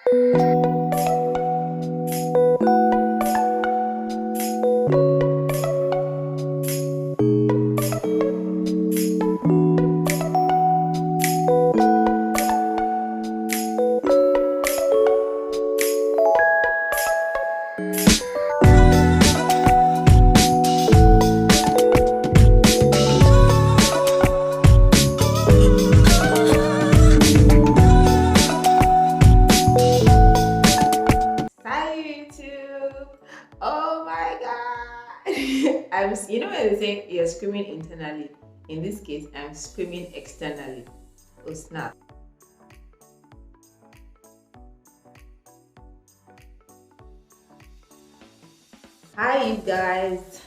Oh my god! You know when they say you're screaming internally. In this case, I'm screaming externally. Oh snap! Hi, you guys.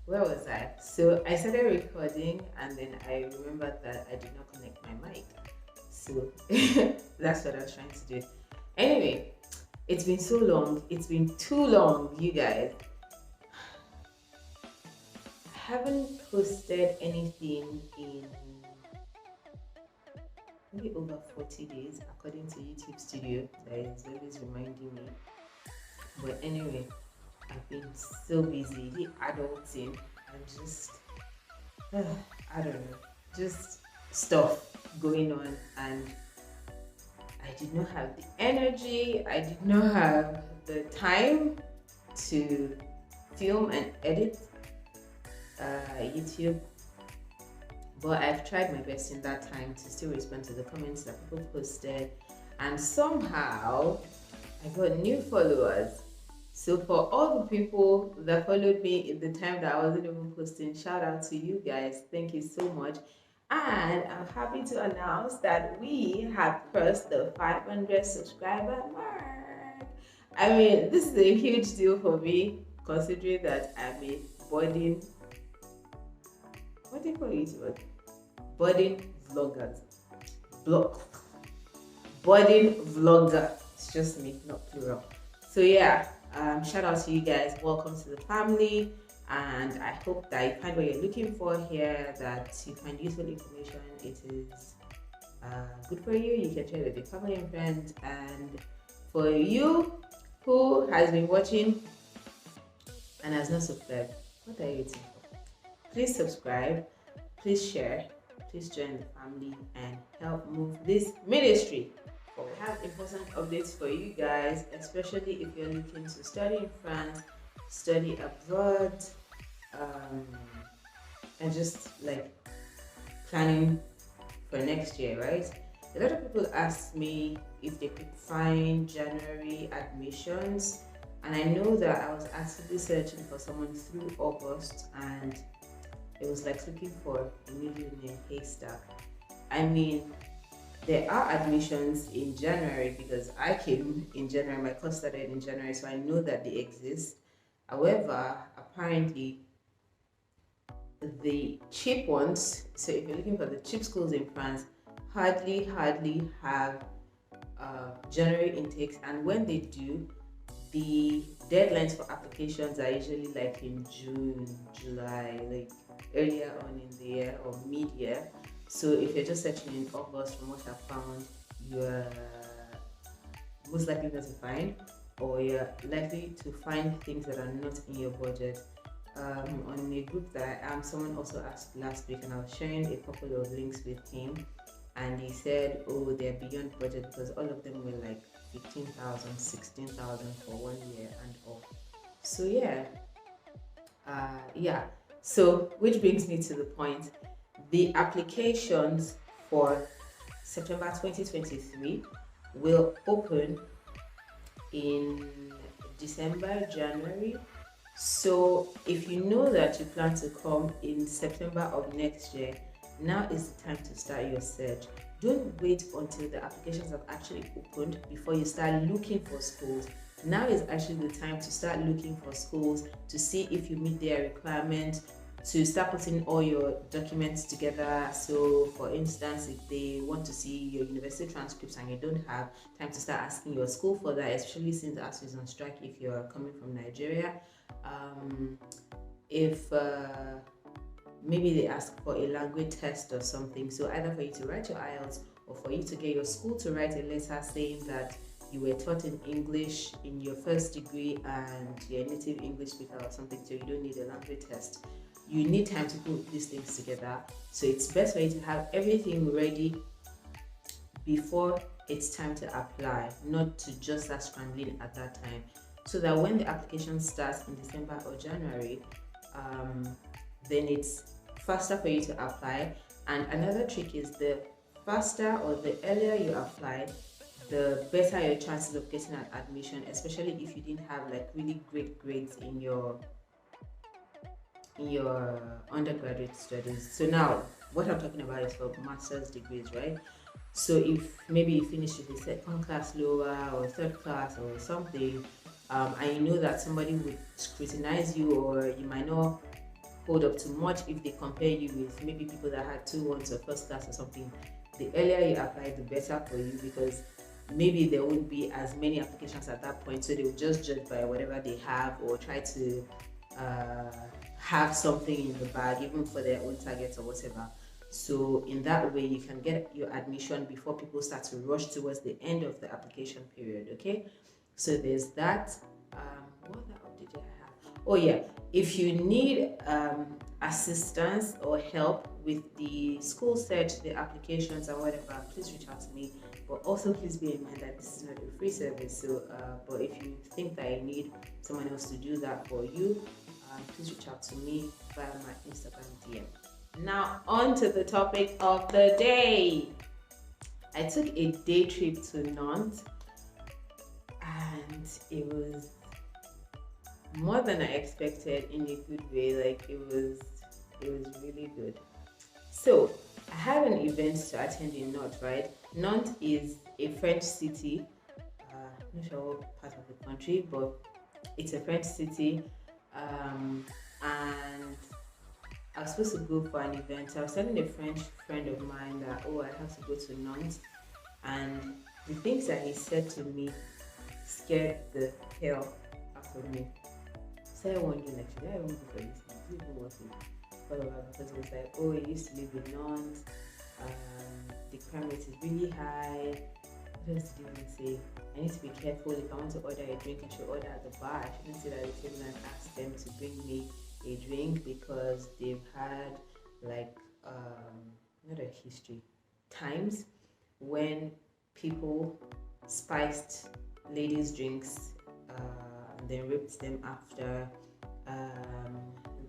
Where was I? So I started recording, and then I remembered that I did not connect my mic. So that's what I was trying to do. Anyway, it's been so long. It's been too long, you guys. I haven't posted anything in maybe over 40 days, according to YouTube Studio. That is always reminding me. But anyway, I've been so busy. The adulting and just, I don't know, just stuff going on. And I did not have the energy, I did not have the time to film and edit YouTube, but I've tried my best in that time to still respond to the comments that people posted, and somehow I got new followers. So for all the people that followed me in the time that I wasn't even posting, shout out to you guys. Thank you so much. And I'm happy to announce that we have crossed the 500 subscriber mark. I mean, this is a huge deal for me, considering that I'm a budding, what do you call it? Budding vloggers. Blog. Budding vlogger. It's just me, not plural. So yeah, shout out to you guys. Welcome to the family. And I hope that you find what you're looking for here, that you find useful information. It is good for you. You can share it with your family and friends. And for you who has been watching and has not subscribed, what are you waiting for? Please subscribe, please share, please join the family and help move this ministry. I have important updates for you guys, especially if you're looking to study in France, study abroad, and just like planning for next year, right? A lot of people ask me if they could find January admissions, and I know that I was actively searching for someone through August, and it was like looking for a needle in a haystack. I mean, there are admissions in January because I came in January, my course started in January, so I know that they exist. However, apparently the cheap ones, so if you're looking for the cheap schools in France, hardly have January intakes, and when they do, the deadlines for applications are usually like in June, July, like earlier on in the year or mid-year. So if you're just searching in August, from what I've found, you're most likely not to find, or you're likely to find things that are not in your budget. On a group that I am, someone also asked last week, and I was sharing a couple of links with him, and he said, oh, they're beyond budget because all of them were like 15,000, 16,000 for 1 year and all. So yeah. So which brings me to the point. The applications for September 2023 will open in December, January. So if you know that you plan to come in September of next year, now is the time to start your search. Don't wait until the applications have actually opened before you start looking for schools. Now is actually the time to start looking for schools, to see if you meet their requirements, to start putting all your documents together. So for instance, if they want to see your university transcripts and you don't have time to start asking your school for that, especially since the ASU is on strike if you're coming from Nigeria, if maybe they ask for a language test or something. So either for you to write your IELTS or for you to get your school to write a letter saying that you were taught in English in your first degree and you're a native English speaker or something, so you don't need a language test. You need time to put these things together. So it's best for you to have everything ready before it's time to apply, not to just start scrambling at that time. So that when the application starts in December or January, then it's faster for you to apply. And another trick is the faster or the earlier you apply, the better your chances of getting an admission, especially if you didn't have like really great grades in your undergraduate studies. So now what I'm talking about is for master's degrees, right? So if maybe you finish with a second class lower or third class or something, and you know that somebody would scrutinize you, or you might not hold up too much if they compare you with maybe people that had 2-1s or first class or something, the earlier you apply, the better for you, because maybe there won't be as many applications at that point, so they will just judge by whatever they have or try to have something in the bag even for their own targets or whatever. So in that way you can get your admission before people start to rush towards the end of the application period. Okay, so there's that. What other update did I have? Oh yeah, if you need assistance or help with the school search, the applications and whatever, please reach out to me. But also please bear in mind that this is not a free service. So but if you think that you need someone else to do that for you, please reach out to me via my Instagram DM. Now on to the topic of the day. I took a day trip to Nantes and it was more than I expected in a good way. Like it was really good. So I had an event to attend in Nantes, right? Nantes is a French city. I'm not sure what part of the country, but it's a French city. And I was supposed to go for an event. So I was telling a French friend of mine that, oh, I have to go to Nantes. And the things that he said to me scared the hell out of me. So I wondering, like, should I even go for this? Do you even want to follow up? Because it was like, oh, I used to live in Nantes. The crime rate is really high. What else did you even say? I need to be careful. If I want to order a drink, I should order at the bar. I shouldn't sit at the table and ask them to bring me a drink, because they've had like not a history, times when people spiced ladies' drinks and then raped them after.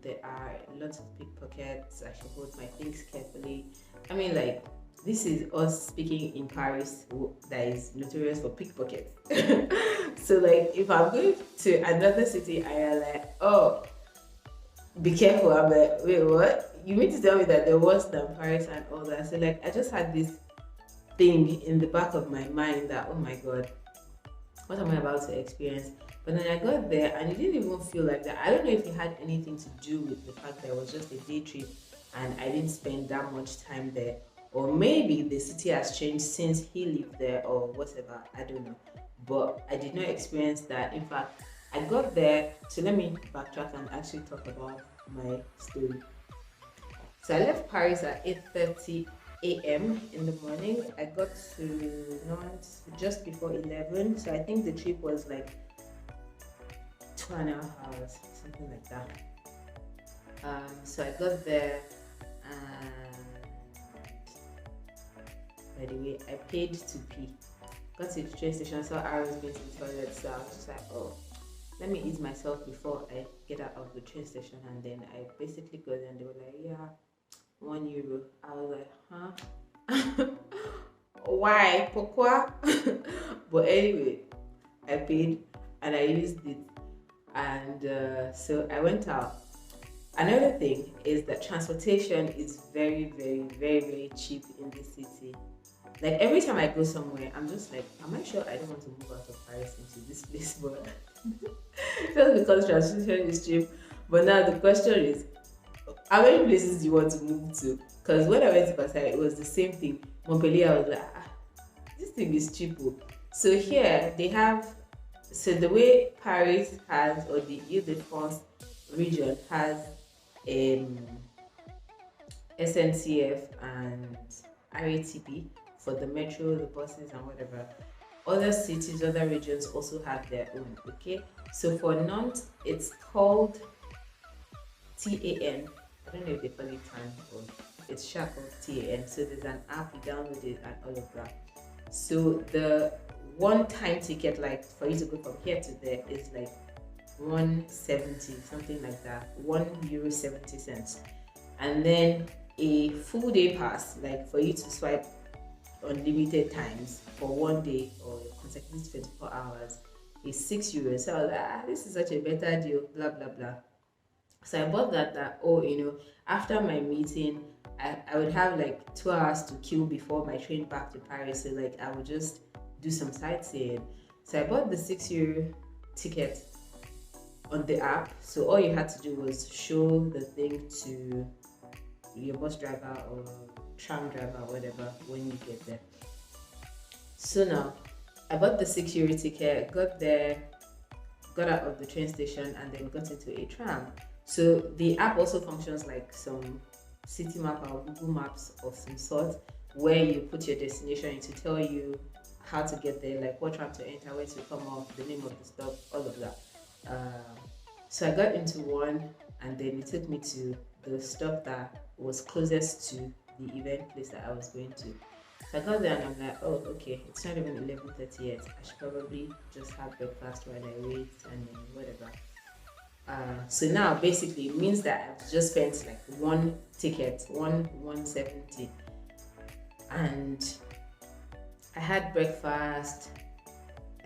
There are lots of pickpockets. I should hold my things carefully. I mean, like, this is us speaking in Paris, that is notorious for pickpockets. So like, if I'm going to another city, I am like, oh, be careful. I'm like, wait, what? You mean to tell me that they're worse than Paris and all that? So like, I just had this thing in the back of my mind that, oh my god, what am I about to experience? But then I got there and it didn't even feel like that. I don't know if it had anything to do with the fact that it was just a day trip and I didn't spend that much time there, or maybe the city has changed since he lived there or whatever, I don't know. But I did not experience that. In fact, I got there, so let me backtrack and actually talk about my story. So I left Paris at 8:30 a.m. in the morning. I got to Nantes just before 11, so I think the trip was like 2.5 hours, something like that. So I got there, and by the way, I paid to pee. Got to the train station, saw arrows going to the toilet, so I was just like, oh, let me ease myself before I get out of the train station. And then I basically got there and they were like, yeah, €1. I was like, huh? Why? Pourquoi? But anyway, I paid and I used it. And so I went out. Another thing is that transportation is very, very, very, very cheap in this city. Like every time I go somewhere, I'm just like, am I sure I don't want to move out of Paris into this place? But just because transportation is cheap. But now the question is, how many places do you want to move to? Because when I went to Paris, it was the same thing. Montpellier, I was like, this thing is cheap. So here they have, so the way Paris has, or the Ile-de-France region has SNCF and RATP for the metro, the buses, and whatever. Other cities, other regions also have their own. Okay, so for Nantes, it's called TAN. I don't know if they call it TAN or it's sharp called TAN. So there's an app, you download it and all of that. So the one time ticket, like for you to go from here to there, is like 170, something like that, €1.70. And then a full day pass, like for you to swipe unlimited times for one day or consecutive 24 hours, is €6. So I was like, this is such a better deal, blah blah blah. So I bought that after my meeting, I would have like 2 hours to kill before my train back to Paris. So like I would just do some sightseeing. So I bought the €6 ticket on the app. So all you had to do was show the thing to your bus driver or tram driver or whatever when you get there. So now I bought the €6 ticket, got there, got out of the train station, and then got into a tram. So the app also functions like some city map or Google Maps of some sort, where you put your destination to tell you how to get there, like what tram to enter, where to come off, the name of the stop, all of that. So I got into one, and then it took me to the stop that was closest to the event place that I was going to. So I got there and I'm like, oh, okay, it's not even 11:30 yet. I should probably just have breakfast while I wait and then whatever. So now basically it means that I've just spent like one ticket, 170, and I had breakfast.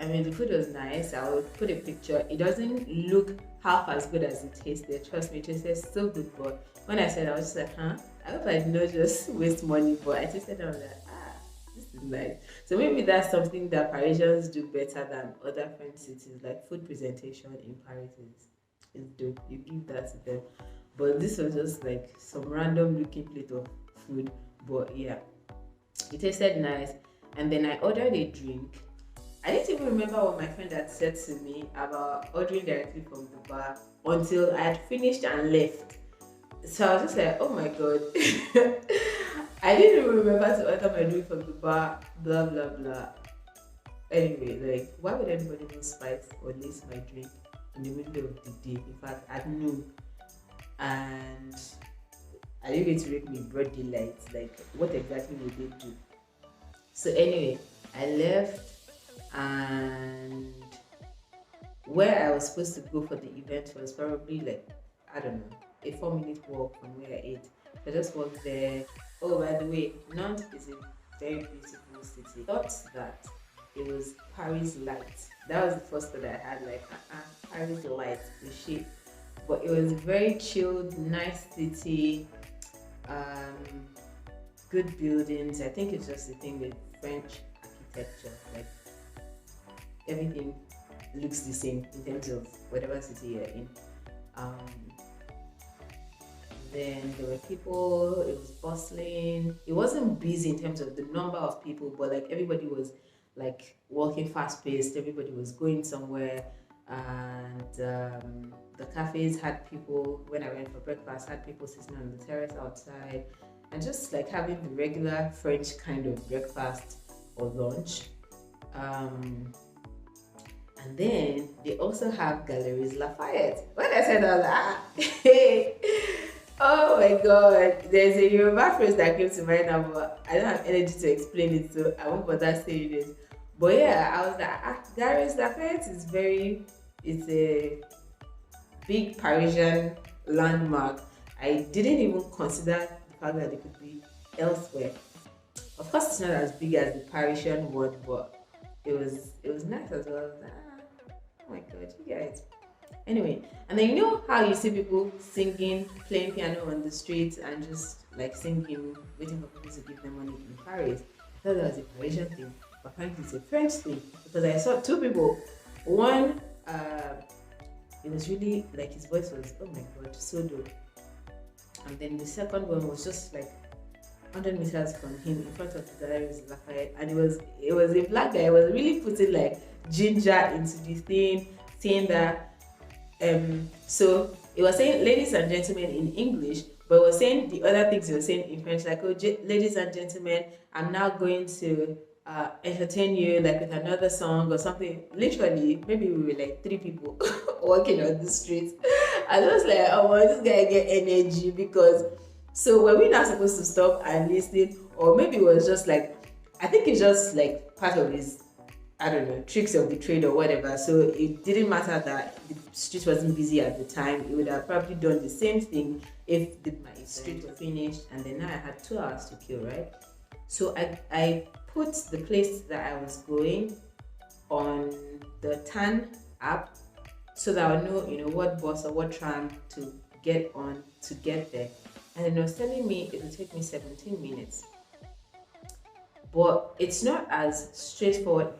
I mean, the food was nice. I would put a picture. It doesn't look half as good as it tasted. Trust me, it tasted so good. But when I said, I was just like, I hope I did not just waste money. But I tasted it, I was like, this is nice. So maybe that's something that Parisians do better than other French cities. Like food presentation in Paris is dope. You give that to them. But this was just like some random looking plate of food. But yeah, it tasted nice. And then I ordered a drink. I didn't even remember what my friend had said to me about ordering directly from the bar until I had finished and left. So I was just like, oh my god. I didn't even remember to order my drink from the bar, blah blah blah. Anyway, like, why would anybody even spice or lace my drink in the middle of the day? In fact, at noon. And I didn't get to make me broad daylight. Like, what exactly would they do? So anyway, I left. And where I was supposed to go for the event was probably like, I don't know, a 4-minute walk from where I ate. So I just walked there. Oh, by the way, Nantes is a very beautiful city. I thought that it was Paris light. That was the first thought I had, like, Paris light, the shape. But it was very chilled, nice city, good buildings. I think it's just the thing with French architecture, like everything looks the same in terms of whatever city you're in. Then there were people, it was bustling. It wasn't busy in terms of the number of people, but like everybody was like walking fast paced, everybody was going somewhere. And the cafes had people, when I went for breakfast, had people sitting on the terrace outside and just like having the regular French kind of breakfast or lunch. And then they also have Galeries Lafayette. When I said that, I was like, oh my god, there's a Yoruba phrase that came to mind now, but I don't have energy to explain it, so I won't bother saying it. But yeah, I was like, Galeries Lafayette it's a big Parisian landmark. I didn't even consider the fact that it could be elsewhere. Of course, it's not as big as the Parisian one, but it was nice as well. Oh my god, you guys. Anyway, and then you know how you see people singing, playing piano on the streets and just like singing, waiting for people to give them money in Paris. I thought that was a Parisian thing, but apparently it's a French thing because I saw two people. One, it was really like his voice was, oh my god, so dope. And then the second one was just like 100 meters from him in front of the Galeries Lafayette, and it was a black guy. He was really putting like ginger into the thing, saying that so it was saying ladies and gentlemen in English, but But it was saying the other things he was saying in French, like, oh, ladies and gentlemen, I'm now going to entertain you like with another song or something. Literally, maybe we were like 3 people walking on the streets. I was like, oh, well, this guy get energy because. So were we not supposed to stop and listen, or maybe it was just like, I think it's just like part of his, I don't know, tricks of the trade or whatever. So it didn't matter that the street wasn't busy at the time. It would have probably done the same thing if my street was finished, and then now I had 2 hours to kill, right? So I put the place that I was going on the TAN app so that I know, what bus or what tram to get on to get there. And then it was telling me it will take me 17 minutes. But it's not as straightforward.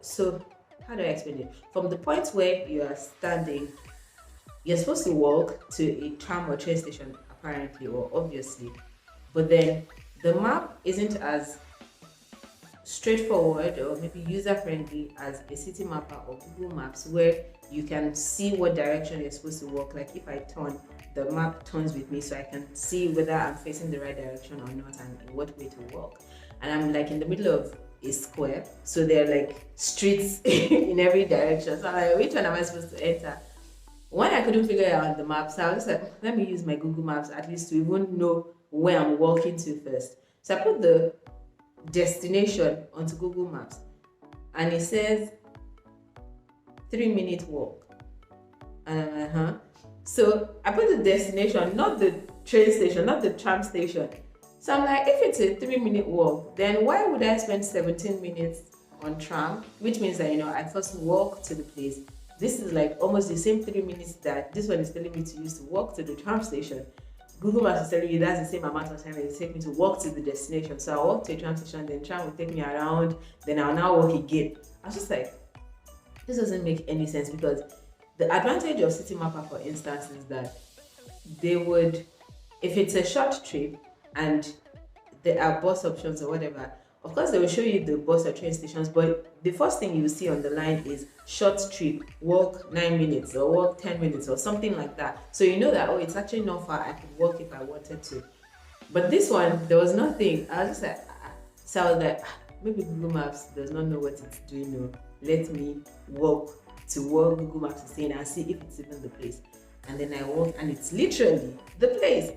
So how do I explain it? From the point where you are standing, you're supposed to walk to a tram or train station, apparently, or obviously. But then the map isn't as straightforward or maybe user-friendly as a city mapper or Google Maps, where you can see what direction you're supposed to walk. Like if I turn, the map turns with me so I can see whether I'm facing the right direction or not and in what way to walk. And I'm like in the middle of a square, so there are like streets in every direction. So I'm like, which one am I supposed to enter? When I couldn't figure it out on the map, so I was just like, let me use my Google Maps at least to even know where I'm walking to first. So I put the destination onto Google Maps and it says 3-minute walk. And I'm like, huh? So I put the destination, not the train station, not the tram station. So I'm like, if it's a 3-minute walk, then why would I spend 17 minutes on tram? Which means that, I first walk to the place. This is like almost the same 3 minutes that this one is telling me to use to walk to the tram station. Google Maps is telling you that's the same amount of time it will take me to walk to the destination. So I walk to a tram station, then tram will take me around, then I'll now walk again. I was just like, this doesn't make any sense, because the advantage of City Mapper, for instance, is that they would, if it's a short trip and there are bus options or whatever, of course they will show you the bus or train stations, but the first thing you will see on the line is short trip, walk 9 minutes or walk 10 minutes or something like that. So you know that, oh, it's actually not far, I could walk if I wanted to. But this one, there was nothing. I was just like, so I was like, maybe Google Maps does not know what it's doing. No, let me walk to what Google Maps is saying and see if it's even the place. And then I walk and it's literally the place.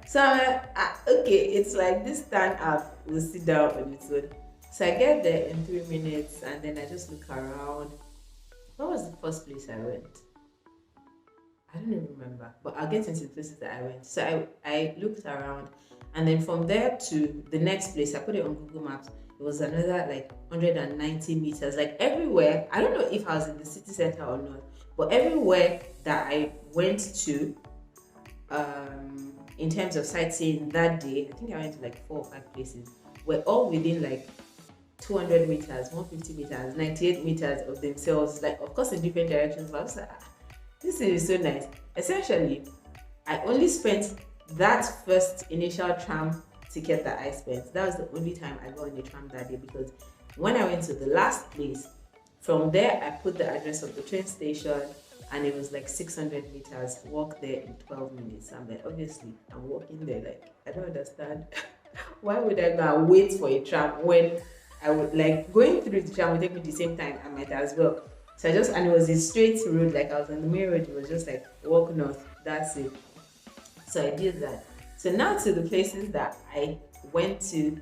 So I'm like, okay, it's like this TAN app will sit down on its own. So I get there in 3 minutes and then I just look around. What was the first place I went? I don't even remember, but I'll get into the places that I went. So I looked around, and then from there to the next place, I put it on Google Maps. It was another like 190 meters. Like everywhere, I don't know if I was in the city center or not, but everywhere that I went to, in terms of sightseeing that day, I think I went to like 4 or 5 places, were all within like 200 meters, 150 meters, 98 meters of themselves, like of course in different directions. But I was like, this is so nice. Essentially, I only spent that first initial tram ticket that I spent. That was the only time I got on a tram that day, because when I went to the last place, from there I put the address of the train station and it was like 600 meters, walk there in 12 minutes. I'm like, obviously, I'm walking there, like, I don't understand. Why would I go and wait for a tram when I would, like, going through the tram would take me the same time, I might as well. So and it was a straight road, like I was on the main road, it was just like walk north, that's it. So I did that. So now to the places that I went to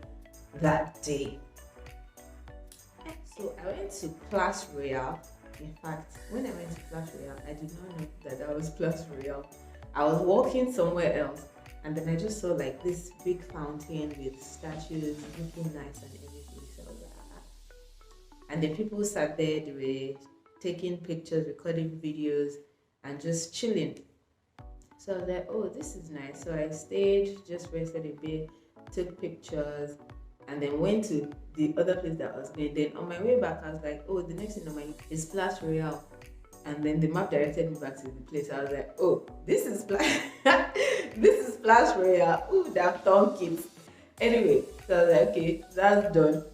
that day. So I went to Place Royale. In fact, when I went to Place Royale, I did not know that was Place Royale. I was walking somewhere else, and then I just saw like this big fountain with statues looking nice and everything. So I was like, and then people sat there, they were taking pictures, recording videos, and just chilling. So I was like, oh, this is nice. So I stayed, just rested a bit, took pictures, and then went to the other place that I was going. Then on my way back, I was like, oh, the next thing on my list is Place Royale. And then the map directed me back to the place. I was like, oh, this is Place Royale. Ooh, that tongue kids. Anyway, so I was like, okay, that's done.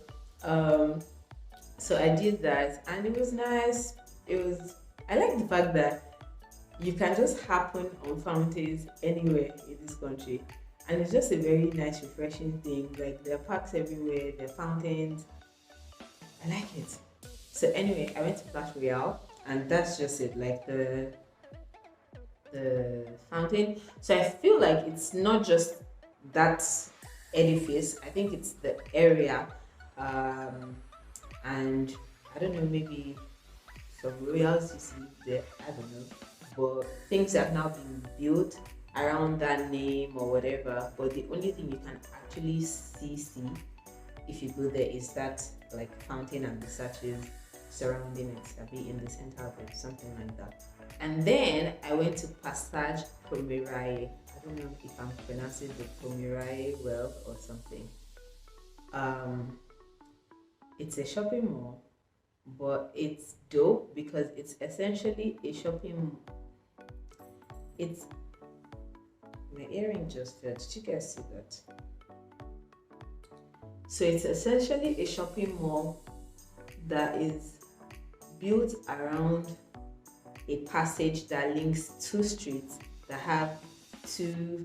So I did that, and it was nice. I like the fact that you can just happen on fountains anywhere in this country. And it's just a very nice, refreshing thing. Like there are parks everywhere, there are fountains. I like it. So anyway, I went to Clash Royale, and that's just it. Like the fountain. So I feel like it's not just that edifice. I think it's the area, um, and I don't know. Maybe some royals used to live there. I don't know, but things have now been built around that name or whatever. But the only thing you can actually see if you go there is that like fountain and the statues surrounding it, maybe in the center of it, something like that. And then I went to Passage Pommeraye. I don't know if I'm pronouncing the Pommeraye well or something. Um, it's a shopping mall, but it's dope because it's essentially a shopping. It's my earring just fell. Did you guys see that? So it's essentially a shopping mall that is built around a passage that links two streets that have two,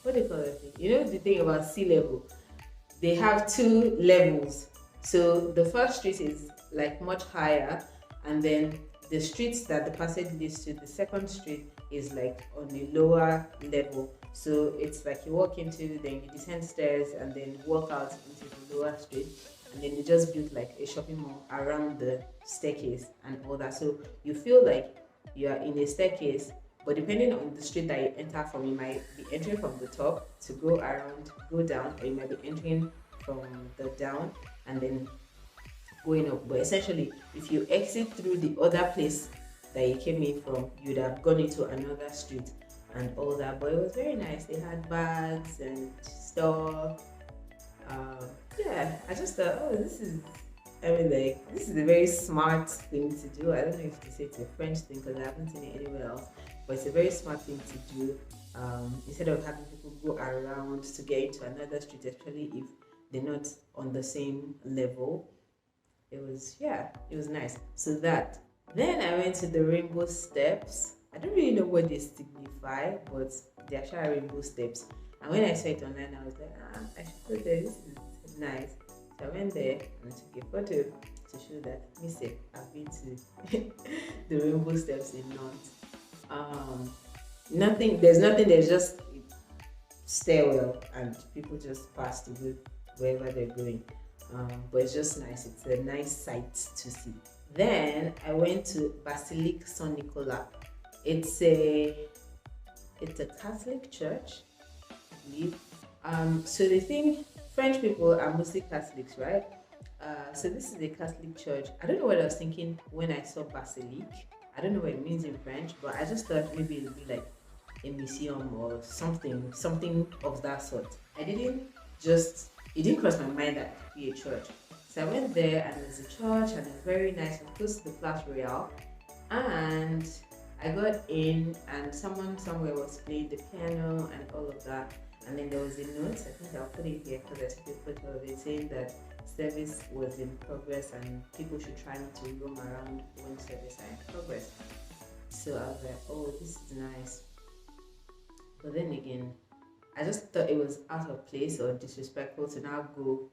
what do you call it? You know the thing about sea level? They have two levels. So the first street is like much higher, and then the streets that the passage leads to, the second street is like on a lower level. So it's like you walk into, then you descend stairs, and then walk out into the lower street, and then you just built like a shopping mall around the staircase and all that. So you feel like you are in a staircase, but depending on the street that you enter from, you might be entering from the top to go around, go down, or you might be entering from the down and then going up. But essentially, if you exit through the other place that you came in from, you'd have gone into another street and all that. But it was very nice. They had bags and stuff. Yeah, I just thought, oh, this is, I mean, like, this is a very smart thing to do. I don't know if to say it's a French thing because I haven't seen it anywhere else, but it's a very smart thing to do. Instead of having people go around to get into another street, especially if they're not on the same level. It was, yeah, it was nice. So that. Then I went to the rainbow steps. I don't really know what they signify, but they are actually rainbow steps. And when I saw it online, I was like, I should go there. This is nice. So I went there and took a photo to show that me say I've been to the rainbow steps in Nantes. There's just stairwell and people just pass to go wherever they're going. But it's just nice. It's a nice sight to see. Then I went to Basilique Saint Nicolas. It's a Catholic church, I believe. So they think French people are mostly Catholics, right? So this is a Catholic church. I don't know what I was thinking when I saw Basilique. I don't know what it means in French, but I just thought maybe it would be like a museum or something of that sort. It didn't cross my mind that it could be a church. So I went there and there's a church and it's very nice. It was close to the Place Royale. And I got in and someone somewhere was playing the piano and all of that. And then there was a note, I think I'll put it here because I took a photo of it, saying that service was in progress and people should try not to roam around when service are in progress. So I was like, oh, this is nice. But then again, I just thought it was out of place or disrespectful to now go,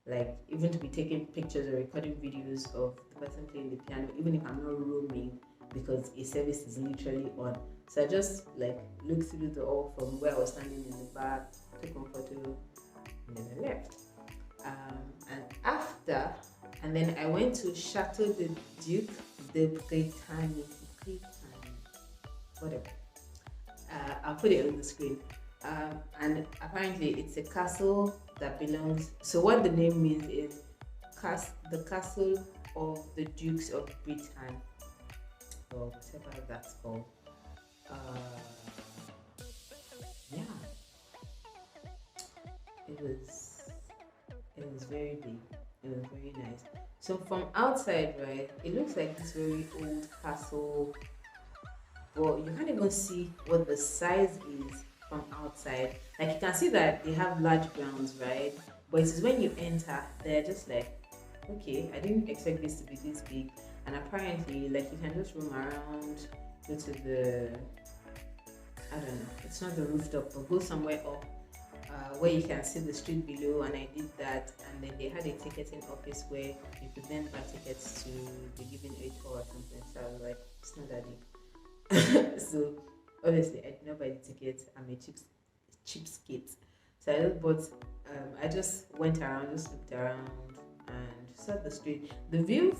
like, even to be taking pictures or recording videos of the person playing the piano, even if I'm not roaming, because a service is literally on. So I just like looked through the hall from where I was standing in the back, took one photo, and then I left. And then I went to Chateau de Duc de Bretagne, whatever. I'll put it on the screen. And apparently it's a castle that belongs. So what the name means is the castle of the Dukes of Bretagne, or whatever that's called. Yeah, it was very big. It was very nice. So from outside, right, it looks like this very old castle, but you can't even see what the size is from outside. Like you can see that they have large grounds, right? But it is when you enter, they're just like, okay, I didn't expect this to be this big. And apparently, like you can just roam around, go to the I don't know, it's not the rooftop, but go somewhere up where you can see the street below. And I did that, and then they had a ticketing office where you could then buy tickets to be given a tour or something. So I was like, it's not that deep. So obviously I did not buy the tickets. I'm a cheapskate. So I just went around, just looked around and saw the street. The view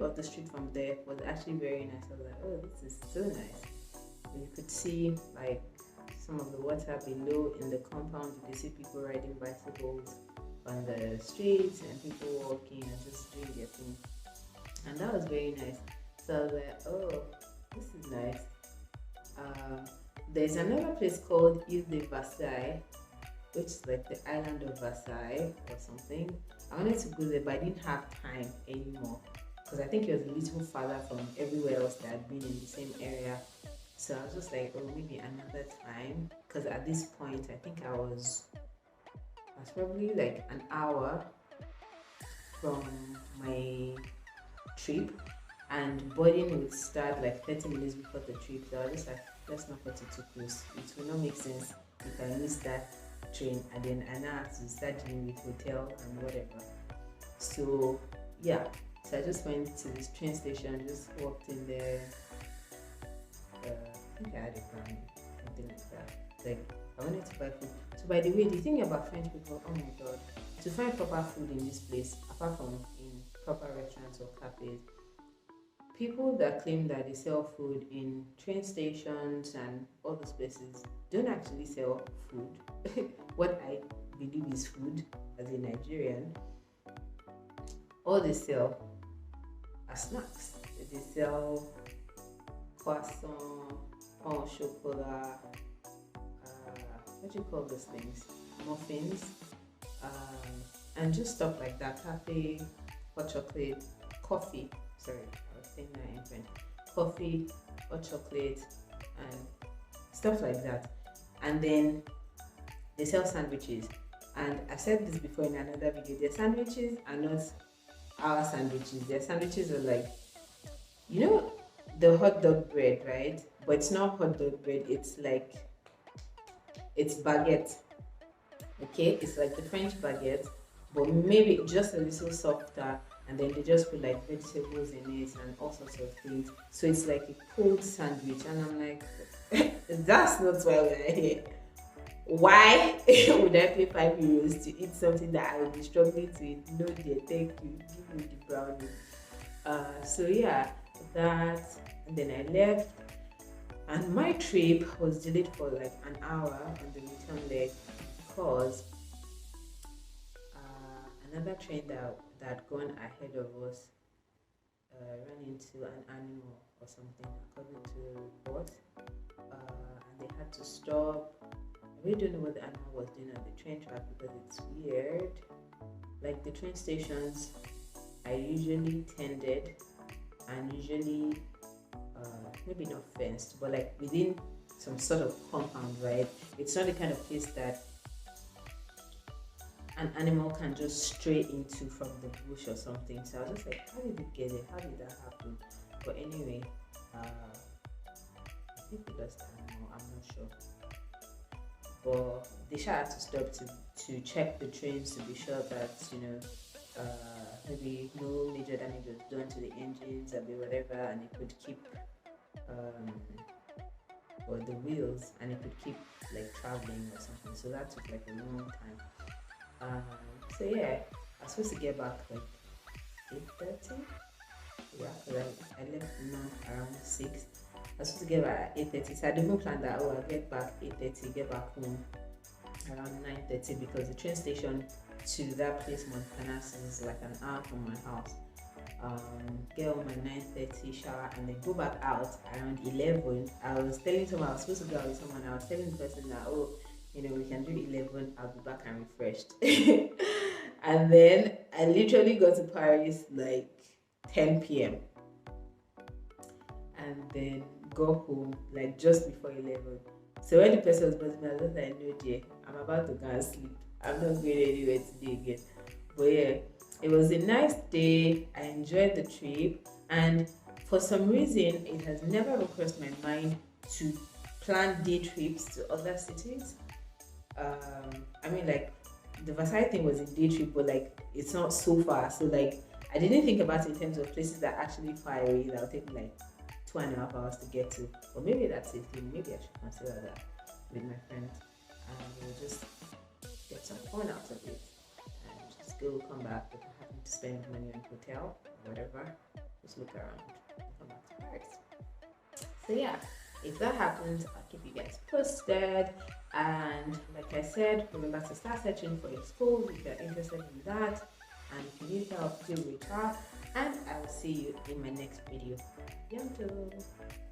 of the street from there was actually very nice. I was like, oh, this is so nice. You could see like some of the water below in the compound. You could see people riding bicycles on the streets and people walking and just doing their thing. And that was very nice. So I was like, oh, this is nice. There's another place called Ile de Versailles, which is like the island of Versailles or something. I wanted to go there, but I didn't have time anymore because I think it was a little farther from everywhere else that I'd been in the same area. So I was just like, oh, maybe another time. Because at this point, I think I was probably like an hour from my trip, and boarding would start like 30 minutes before the trip. So I was just like, let's not put it too close. It will not make sense if I miss that train and then I now have to start dealing with hotel and whatever. So yeah, so I just went to this train station, just walked in there. I think I had a brownie, something like that. Like, I wanted to buy food. So by the way, the thing about French people, oh my god, to find proper food in this place, apart from in proper restaurants or cafes, people that claim that they sell food in train stations and all those places don't actually sell food. What I believe is food as a Nigerian. All they sell are snacks. They sell croissant, pain au chocolat, what do you call those things? Muffins, and just stuff like that. Cafe, hot chocolate, coffee. Sorry, I was saying that in French. Coffee, hot chocolate, and stuff like that. And then they sell sandwiches. And I said this before in another video. Their sandwiches are not our sandwiches. Their sandwiches are like, you know, the hot dog bread, right? But it's not hot dog bread. It's like, it's baguette. Okay, it's like the French baguette, but maybe just a little softer, and then they just put like vegetables in it and all sorts of things. So it's like a cold sandwich, and I'm like, that's not why we're here. Why would I pay €5 to eat something that I will be struggling to eat? No, dear, thank you. Give me the brownie. So yeah, that, and then I left, and my trip was delayed for like an hour on the return leg because another train that had gone ahead of us ran into an animal or something, according to the report, and they had to stop. I really don't know what the animal was doing on the train track because it's weird. Like the train stations I usually tended and usually maybe not fenced, but like within some sort of compound, right? It's not the kind of place that an animal can just stray into from the bush or something. So I was just like, how did it get it? How did that happen? But anyway, I think we lost the animal, I'm not sure. But they should have to stop to check the trains to be sure that, you know, maybe no major damage was done to the engines or whatever, and it could keep or the wheels, and it could keep like traveling or something. So that took like a long time. So yeah, I was supposed to get back like 8:30. Yeah, because I left Nantes around 6. I was supposed to get back at 8:30. So I didn't plan that. Oh, I'll get back 8:30, get back home around 9:30 because the train station to that place, Montparnasse, is like an hour from my house. Get home at 9:30, shower, and then go back out around 11. I was telling someone I was supposed to go out with someone. I was telling the person that, oh, you know, we can do 11. I'll be back and refreshed. And then I literally got to Paris like 10 p.m. and then got home like just before 11. So when the person was buzzing me, I was just like, no dear, I'm about to go and sleep. I'm not going anywhere today again. But yeah, it was a nice day. I enjoyed the trip, and for some reason it has never crossed my mind to plan day trips to other cities. I mean, like the Versailles thing was a day trip, but like it's not so far. So like I didn't think about it in terms of places that are actually far away that will take me like 2.5 hours to get to. But maybe that's a thing. Maybe I should consider that with my friends, and we'll just get some fun out of it and just go come back without having to spend money on hotel or whatever. Just look around and come back to Paris. So yeah, if that happens, I'll keep you guys posted. And like I said, remember to start searching for your schools if you're interested in that. And if you need help, do reach out. And I will see you in my next video. Bientôt.